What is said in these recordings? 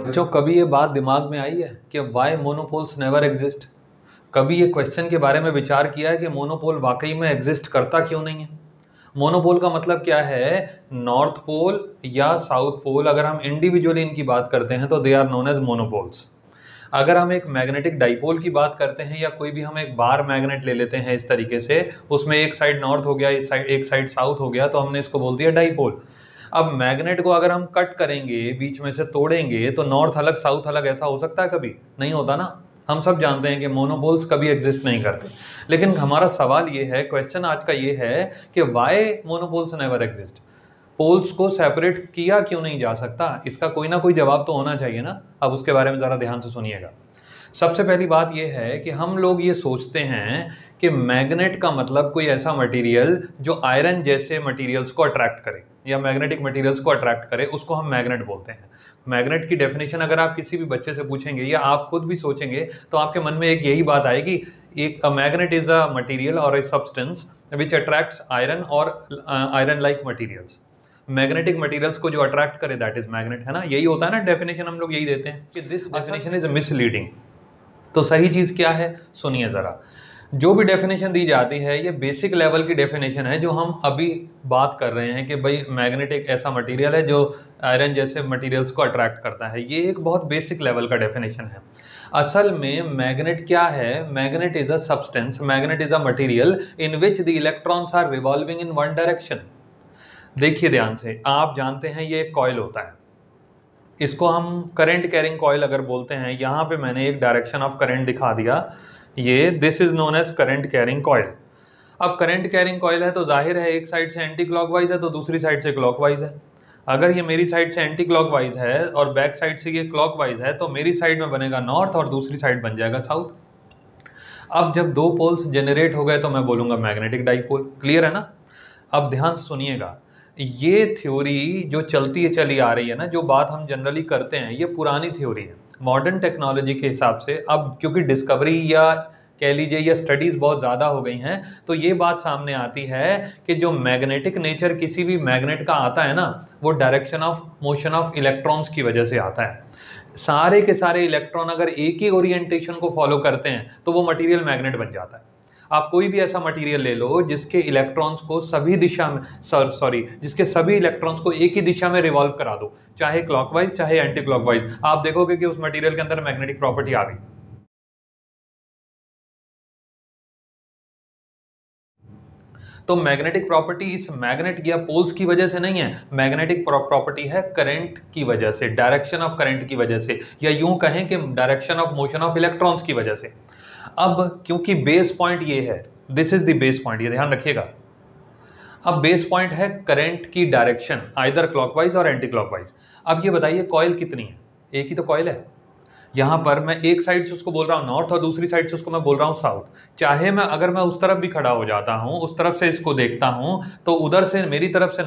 बच्चों, कभी ये बात दिमाग में आई है कि वाई मोनोपोल्स नेवर एग्जिस्ट? कभी ये क्वेश्चन के बारे में विचार किया है कि मोनोपोल वाकई में एग्जिस्ट करता क्यों नहीं है? मोनोपोल का मतलब क्या है? नॉर्थ पोल या साउथ पोल, अगर हम इंडिविजुअली इनकी बात करते हैं तो they are known as monopoles. अगर हम एक मैग्नेटिक डाइपोल की बात करते हैं या कोई भी हम एक बार मैग्नेट ले लेते हैं इस तरीके से, उसमें एक साइड नॉर्थ हो गया, इस साइड एक साइड साउथ हो गया, तो हमने इसको बोल दिया डाइपोल। अब मैग्नेट को अगर हम कट करेंगे, बीच में से तोड़ेंगे, तो नॉर्थ अलग साउथ अलग ऐसा हो सकता है? कभी नहीं होता ना। हम सब जानते हैं कि मोनोपोल्स कभी एग्जिस्ट नहीं करते। लेकिन हमारा सवाल ये है, क्वेश्चन आज का ये है कि why monopoles never exist? Poles को सेपरेट किया क्यों नहीं जा सकता? इसका कोई ना कोई जवाब तो होना चाहिए ना। अब उसके बारे में जरा ध्यान से सुनिएगा। सबसे पहली बात यह है कि हम लोग ये सोचते हैं कि मैग्नेट का मतलब कोई ऐसा मटेरियल जो आयरन जैसे मटेरियल्स को अट्रैक्ट करे या मैग्नेटिक मटेरियल्स को अट्रैक्ट करे, उसको हम मैग्नेट बोलते हैं। मैग्नेट की डेफिनेशन अगर आप किसी भी बच्चे से पूछेंगे या आप खुद भी सोचेंगे तो आपके मन में एक यही बात आएगी, एक मैग्नेट इज अ मटेरियल और a substance which attracts iron और iron like materials. Magnetic materials को जो अट्रैक्ट करे दैट इज मैग्नेट, है ना? यही होता है ना, डेफिनेशन हम लोग यही देते हैं कि दिस डेफिनेशन इज मिसलीडिंग। तो सही चीज क्या है, सुनिए जरा। जो भी डेफिनेशन दी जाती है ये बेसिक लेवल की डेफिनेशन है, जो हम अभी बात कर रहे हैं कि भाई मैग्नेट एक ऐसा मटेरियल है जो आयरन जैसे मटेरियल्स को अट्रैक्ट करता है। ये एक बहुत बेसिक लेवल का डेफिनेशन है। असल में मैग्नेट क्या है? Magnet is a substance, magnet is a material in which the electrons are revolving in one direction. देखिए ध्यान से, आप जानते हैं ये एक कॉइल होता है, इसको हम करंट कैरिंग कॉइल अगर बोलते हैं। यहां पे मैंने एक डायरेक्शन ऑफ करंट दिखा दिया, ये this is known as current carrying coil. अब करंट कैरिंग कॉइल है तो जाहिर है एक साइड से एंटी क्लॉकवाइज है तो दूसरी साइड से क्लॉकवाइज है। अगर ये मेरी साइड से एंटी क्लॉकवाइज है और बैक साइड से ये क्लॉकवाइज है तो मेरी साइड में बनेगा नॉर्थ और दूसरी साइड बन जाएगा साउथ। अब जब दो पोल्स जनरेट हो गए तो मैं बोलूंगा मैग्नेटिक डाइपोल। क्लियर है ना? अब ध्यान से सुनिएगा, ये थ्योरी जो चली आ रही है ना, जो बात हम जनरली करते हैं, ये पुरानी थ्योरी है। मॉडर्न टेक्नोलॉजी के हिसाब से अब क्योंकि डिस्कवरी या कह लीजिए या स्टडीज बहुत ज़्यादा हो गई हैं, तो ये बात सामने आती है कि जो मैग्नेटिक नेचर किसी भी मैग्नेट का आता है ना, वो direction of motion of electrons की वजह से आता है। सारे के सारे इलेक्ट्रॉन अगर एक ही ओरिएंटेशन को फॉलो करते हैं तो वो मटेरियल मैग्नेट बन जाता है। आप कोई भी ऐसा मटेरियल ले लो जिसके इलेक्ट्रॉन्स को सभी दिशा में जिसके सभी इलेक्ट्रॉन्स को एक ही दिशा में रिवॉल्व करा दो, चाहे क्लॉकवाइज चाहे एंटी क्लॉकवाइज, आप देखोगे कि उस मटेरियल के अंदर मैग्नेटिक प्रॉपर्टी आ गई। तो मैग्नेटिक प्रॉपर्टी इस मैग्नेट या पोल्स की वजह से नहीं है, मैग्नेटिक प्रॉपर्टी है करंट की वजह से, डायरेक्शन ऑफ करंट की वजह से, या यूं कहें कि direction of motion of electrons की वजह से। अब क्योंकि बेस पॉइंट ये है, this is the base point, ये ध्यान रखिएगा। अब बेस पॉइंट है करंट की डायरेक्शन, आइदर क्लॉकवाइज और एंटी क्लॉकवाइज। अब ये बताइए कॉइल कितनी है? एक ही तो कॉइल है। यहां पर मैं एक साइड से उसको बोल रहा हूं नॉर्थ और दूसरी साइड से उसको मैं बोल रहा हूं साउथ। चाहे मैं अगर मैं उस तरफ भी खड़ा हो जाता हूं, उस तरफ से इसको देखता हूं, तो उधर से मेरी तरफ से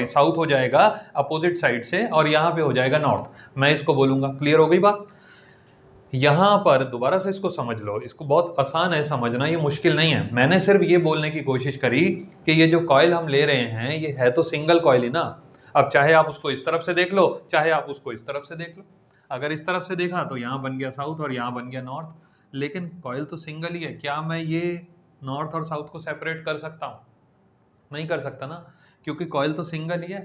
साउथ हो जाएगा अपोजिट साइड से, और यहां पे हो जाएगा नॉर्थ। मैं इसको बोलूंगा। क्लियर हो गई बात? यहां पर दोबारा से इसको समझ लो, इसको बहुत आसान है समझना, ये मुश्किल नहीं है। मैंने सिर्फ ये बोलने की कोशिश करी कि ये जो कॉइल हम ले रहे हैं ये है तो सिंगल कॉइल ही ना। अब चाहे आप उसको इस तरफ से देख लो, चाहे आप उसको इस तरफ से देख लो। अगर इस तरफ से देखा तो यहाँ बन गया साउथ और यहाँ बन गया नॉर्थ, लेकिन कॉइल तो सिंगल ही है। क्या मैं ये नॉर्थ और साउथ को सेपरेट कर सकता हूँ? नहीं कर सकता ना, क्योंकि कॉइल तो सिंगल ही है।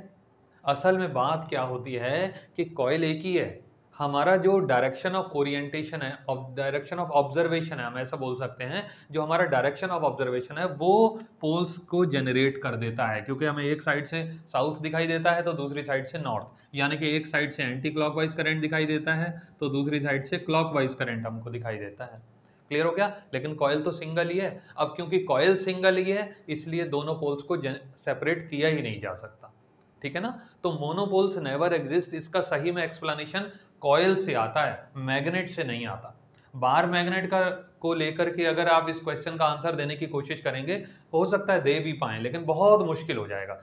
असल में बात क्या होती है कि कॉइल एक ही है, हमारा जो डायरेक्शन ऑफ ओरिएंटेशन है, डायरेक्शन ऑफ ऑब्जर्वेशन है, हम ऐसा बोल सकते हैं, जो हमारा डायरेक्शन ऑफ ऑब्जर्वेशन है वो पोल्स को जनरेट कर देता है। क्योंकि हमें एक साइड से साउथ दिखाई देता है तो दूसरी साइड से नॉर्थ, यानी कि एक साइड से एंटी क्लॉकवाइज करंट दिखाई देता है तो दूसरी साइड से क्लॉकवाइज करंट हमको दिखाई देता है। क्लियर हो गया? लेकिन कॉइल तो सिंगल ही है। अब क्योंकि कॉइल सिंगल ही है इसलिए दोनों पोल्स को सेपरेट किया ही नहीं जा सकता। ठीक है ना? तो मोनोपोल्स नेवर एग्जिस्ट, इसका सही में एक्सप्लेनेशन कॉइल से आता है, मैग्नेट से नहीं आता। बार मैग्नेट का को लेकर के अगर आप इस क्वेश्चन का आंसर देने की कोशिश करेंगे, हो सकता है दे भी पाएं, लेकिन बहुत मुश्किल हो जाएगा।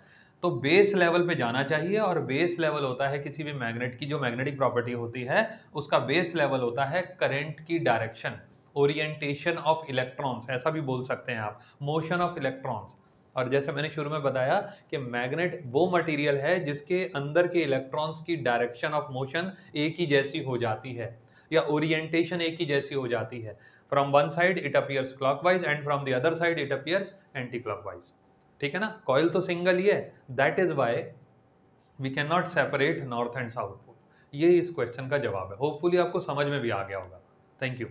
तो बेस लेवल पे जाना चाहिए, और बेस लेवल होता है किसी भी मैग्नेट की जो मैग्नेटिक प्रॉपर्टी होती है, उसका बेस लेवल होता है करंट की डायरेक्शन, ओरिएंटेशन ऑफ इलेक्ट्रॉन्स, ऐसा भी बोल सकते हैं आप, मोशन ऑफ इलेक्ट्रॉन्स। और जैसे मैंने शुरू में बताया कि मैग्नेट वो मटेरियल है जिसके अंदर के इलेक्ट्रॉन्स की डायरेक्शन ऑफ मोशन एक ही जैसी हो जाती है या ओरिएंटेशन एक ही जैसी हो जाती है। From one side it appears clockwise and from the other side it appears anti clockwise. ठीक है ना, कॉइल तो सिंगल ही है, that is why we can not separate north and south pole. ये इस क्वेश्चन का जवाब है। होपफुली आपको समझ में भी आ गया होगा। Thank you.